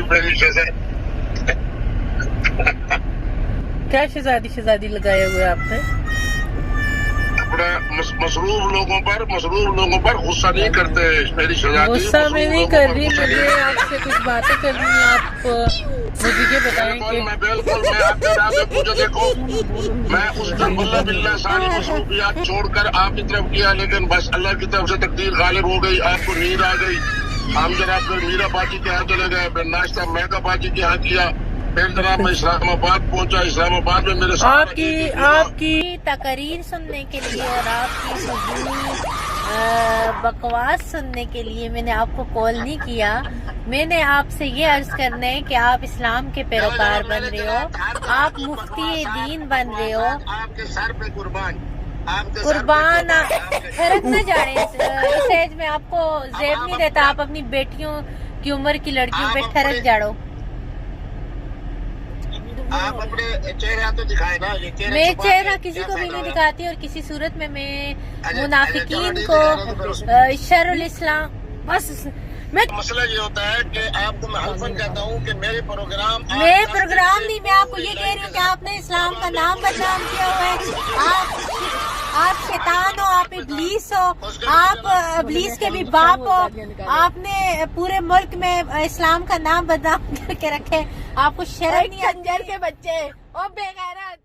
अपने नीचे से। क्या शहजादी लगाए हुए आपने? अपने मसरूफ लोगों पर गुस्सा नहीं करते मेरी शहजादी। गुस्सा में नहीं कर रही, मुझे आपसे कुछ बातें करनी है। आप मुझे ये बताएं कि बिल्कुल मैं आपके रास्ते मुझे देखो, मैं उस दिन बिल्ला सारी मसरूफियात छोड़कर आपकी तरफ किया, लेकिन बस अल्लाह की तरफ से तकदीर गालिब हो गई, आपको नींद आ गई। हम जरा फिर मीरा बाजी के यहाँ चले गए, फिर नाश्ता मेगा बाजी के यहाँ किया, फिर जनाब मैं इस्लामाबाद पहुंचा। इस्लामाबाद में मेरे साथ आपकी तकरीर सुनने के लिए और आपकी बकवास सुनने के लिए मैंने आपको कॉल नहीं किया। मैंने आपसे ये अर्ज करना है कि आप इस्लाम के पैरोकार बन रहे हो, आप मुफ्ती दीन बन रहे हो। आपके सर पे कुर्बान ठहरक न जाए। इस एज में आपको जेब नहीं देता, आप अपनी बेटियों की उम्र की लड़कियों पे ठहरक जाड़ो। आप अपने चेहरा तो दिखाए ना। मैं चेहरा किसी को भी नहीं दिखाती और किसी सूरत में मैं मुनाफिकीन को शरुल इस्लाम बस। मसला ये होता है कि आपको मैं हल्फन कहता हूँ कि मेरे प्रोग्राम नहीं, मैं आपको ये कह रही हूँ कि आपने इस्लाम का नाम बदनाम किया हुआ है। आप शैतान हो, आप इब्लीस हो, आप इब्लीस के भी बाप हो। आपने पूरे मुल्क में इस्लाम का नाम बदनाम करके रखे, आपको शर्म नहीं? खंजर के बच्चे और बेगैरत।